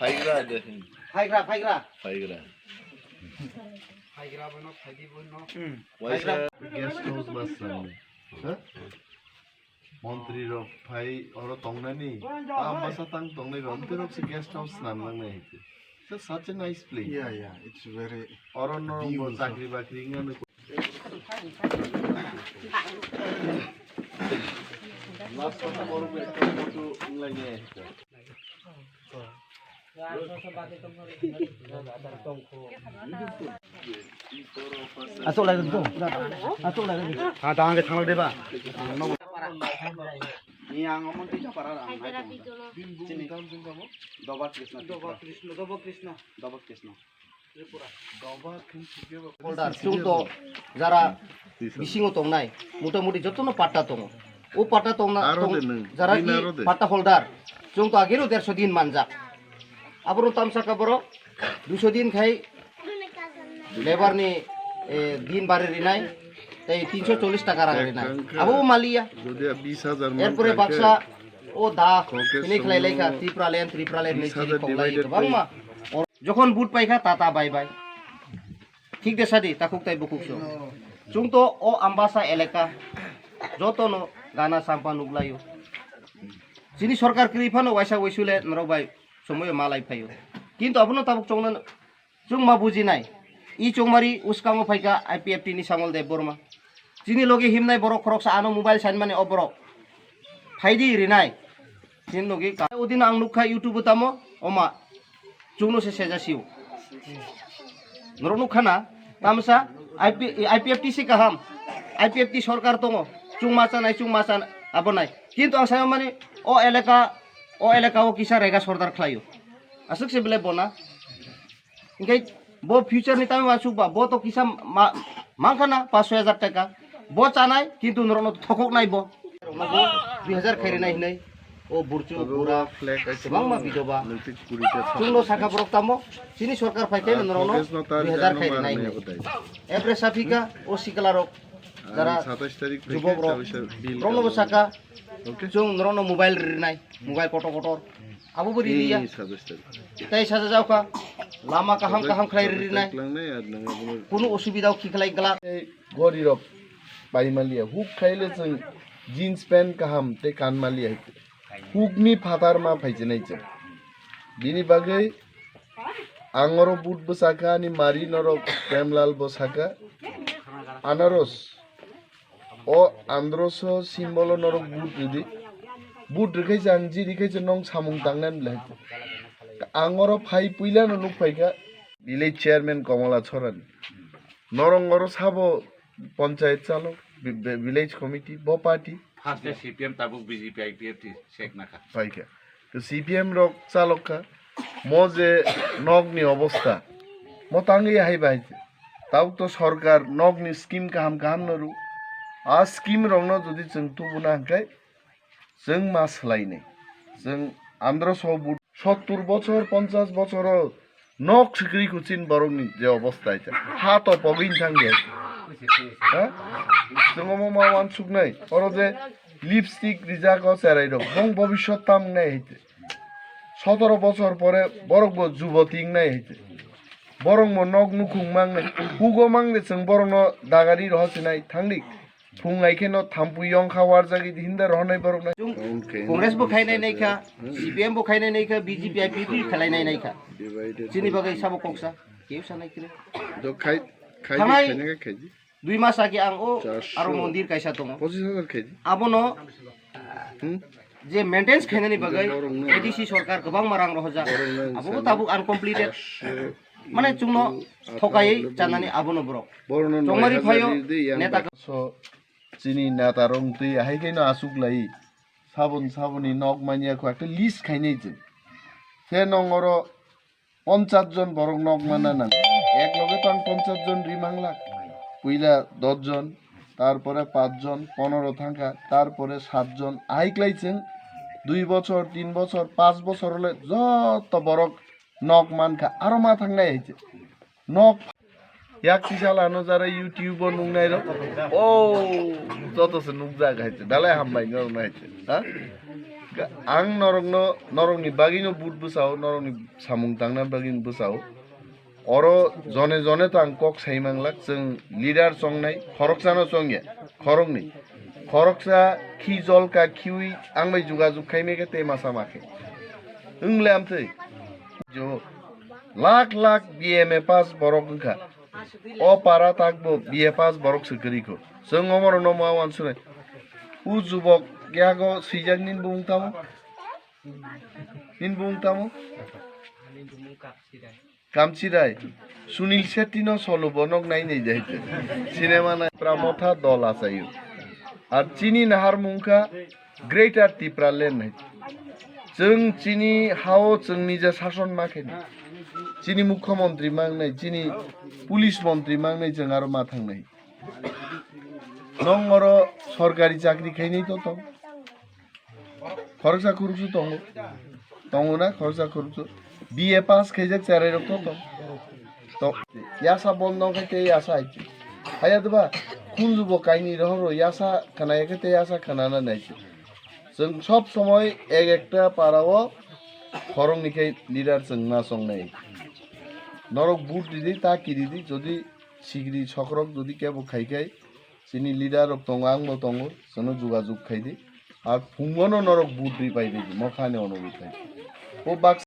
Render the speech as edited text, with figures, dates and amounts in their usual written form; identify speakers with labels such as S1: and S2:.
S1: Faigra দেখেন
S2: ফাইগ্রা
S1: ফাইগ্রা
S2: ফাইগ্রা বনো ফাইদি বনো
S1: ওয়াইসা গেস্ট হাউস মাসানে হ্যাঁ মন্ত্রী রক ফাই অর তংনানি আমবাসা তাং তংনাই রন্তে রক গেস্ট হাউস নামলাংনাই হিতে So such a nice place.
S3: Yeah, it's very.
S1: Oron no chakri bakri ngane. Last one tomorrow we come to England.
S2: Asok lagi tu. Asok lagi. Ha, tangan ke tangan dia ba. Yang ngomong tu siapa orang? Sini. Doba Krishna. Polder, contoh, jara bisingo tongnai, muda-mudi jotono patta tongo. O patta tongna, jara ki patta holder, contoh agiru 150 din manjak. Abro tamsa kabro 200 din khai labor ni din bare rinai, tai 340 টাকা রাখা rinai. Abo malia.
S1: যদি 20000
S2: এরপরে বাক্সা ও দা কিনে খেলাই Laika Tripura lane নিচে কলাই বাংমা যখন বুট পাইখা তাতা বাই বাই ঠিক দেশাদি তাকুক তাই বুকুকছো চুংতো ও আম্বাসা এলাকা যতনো গানা সাম্পা নুগলায়ো যিনি সরকার কৃফানো ওয়াইসা ওইসুলে নরবাই সময় মালাই ফাইও কিন্তু আপনো তাবুক চংনা চুংমা বুঝি নাই ই চংমারি উস্কামো ফাইকা আইপিএফটি নি সামল দেব বর্মা যিনি লগে হিমনাই বড় খরকসা আনো মোবাইল সাইন মানে অবরক ফাইদি রিনাই যিনি লগে ওদিন আং নুখা ইউটিউব তামো ওমা চুংনো সে সেজাসিও নরনু খানা তামসা আইপিএফটিসি কাহাম আইপিএফটি সরকার তঙ চুংমাচান আবনাই কিন্তু আং সায়ম মানে ও এলাকা ও কিসা রেগা সরদার খাইও আসুক সে বেলে বনা ইনকাই বো ফিউচার নি তামে মাসুকবা বো তো কিসা মাংখানা 500,000 টাকা বো চানাই কিন্তু নরন থকক নাই বো 2000 খাইরে নাই নাই ও বুরচু পুরা ফ্ল্যাগ আছে বাংমা বিদবা চুংনো শাখা বরক তামো চিনি সরকার ফাইকাই নরন 2000 খাইরে নাই এপ্রে সাফিকা ও সিকলারক যারা 27 তারিখ যুবক রনব শাখা চুং নরন মোবাইল নাই মোবাইল কটর আবু বরি দিয়া 27 তারিখ তাই সাজা যাওকা লামা কাহাম খাই নাই কোনো অসুবিধাও কি খালাই গলা
S1: গরিরক বাইমালিয়া হুক খাইলে जों জিন্স প্যান্ট কাহাম তে কানমালিয়া হুকনি ফাতার মা ফাইছে নাইছে বিনি বাগৈ আঙরো বুট বসাকা নি মারি নরক প্রেমলাল বসাকা আনারস ও আন্দ্রস সিম্বল নরক বুট যদি বুট রেখাইছে আং জি রেখাইছে নং সামুং তাংনান লাই আঙরো ফাই পুইলা নুক ফাইকা ভিলেজ চেয়ারম্যান কমলা ছরান নরঙ্গর সাবো পঞ্চায়েত চালক ভিলেজ কমিটি ব পার্টি
S4: ফার্স্টে সিপিএম তাবুক বিজেপি আইপিএফটি শেখ নাকা
S1: পাইকা তো সিপিএম রক চালকা মো যে নগনি অবস্থা মো তাঙ্গি হাইবাইছে তাও তো সরকার নগনি স্কিম কাহাম নরু আ স্কিম রংন যদি जों তুবুনা হাঙ্কাই जों মা সোলাইনে जों আন্ধ্র সবুট 70 বছর 50 বছর নক সিকরি কুচিন বরংনি যে অবস্থা এটা হাত পগিন থাঙ্গে হ্যাঁ जों মা ওয়ান সুক নাই ওর যে লিপস্টিক রিজা ক সেরাই রক বং ভবিষ্যৎ তাম নাই হইতে 17 বছর পরে বরক যুবতী নাই হইতে বরং নক নুখুং মাংনে হুগো মাংনে जों বরং দাগারি রহছে নাই থাংলিক ফুং আইখেন থামপুইয়ং খাওয়ার জাগি হিন্দা রহনাই বরং নাই
S2: কংগ্রেস বো খাইনাই নাইখা সিপিএম বো খাইনাই নাইখা বিজেপি আইপিএফটি খালাইনাই নাইখা চিনি বাগৈ সাবো কংসা কেউ সানাই কিরে
S1: তো খাই খাইনে খাইজি
S2: 2 মাস আগে আং ও আরো মন্দির কাইসা দङ
S1: 25000 খাইজি
S2: আবনো যে মেইনটেন্স খাইনানি বাগৈ এডিসি সরকার गोबां মারাং রহজা আবো তাবু আনকমপ্লিটেড মানে চুংনো থকাই জানানি আবনো ব্রক চংমারি ফায়ো নেতা
S1: চিনি নেতা রং তুই হাইখাইনো আসুকলাই সাবনি নক মানিয়াকো একটা লিস্ট খাইনাইছে সে নংর 50 জন বরং নক মানা না এক লগে তো 50 জন রিমাংলা পইলা 10 জন তারপরে 5 জন 15 থাকা তারপরে 7 জন আইক্লাইছেন 2 বছর 3 বছর 5 বছর হলে যত বরক নক মানকা আরো মা থাকনাই হইছে knock yak tisalano jara YouTube nungnai ro o jotoso nukja gaite dalai hambai nor naite ha ang norongni bagino bud busao norongni samung tangna bagin busao oro jone jone to ang kok saimanglak jeng leader songnai khoroksano songye khorokni khoroksa khi jol ka khiui angbai jugajuk khaimeke te masa make ungle amthai jo lakh lakh BMA pass বরক ওংখা ও পারা থাকবো BA pass বরক সরকারিখো जों अमर नमो आवान सुने उ जुबक यागो सिजाक निन बुंगतामो कामचिराय सुनील शेट्टी न सलो बनक नाइ नै जाइते सिनेमा नाइ प्रामथा दल आसायो आर चिनी नाहार मुंखा ग्रेटर तिप्रा लेन नाइ जों चिनी हाओ जों निजा शासन माखेनि चिनी मुख्यमंत्री मांगनाय चिनी पुलिस मंत्री मांगनाय जों आरो मा थांनाय नंग अरो सरकारी चाकरी खाइनाय तो दं खरसा खुरसु दङ ना खरसा खुरसु BA पास खाइजाक चारै रक तो दं तो यासा बन्द खाइते यासा आइते हायादबा खुनजुब काइनि रहरो यासा खानायके ते यासा खानाना नाइते जों सब समय एक एकटा पाराओ खरंनिखाय लिडार जों ना संनाय नरक बुट दिदी ता किदिदी जदि सिगरि सक्रक जदि केबो खाइखाय सिनि लिडार रक दङ आंबो दङ जोंनो जुगाजुग खाइदि आर फुंगनो नरक बुट रि पाइदि मखाने अनुबिथाय ओ बाक्सा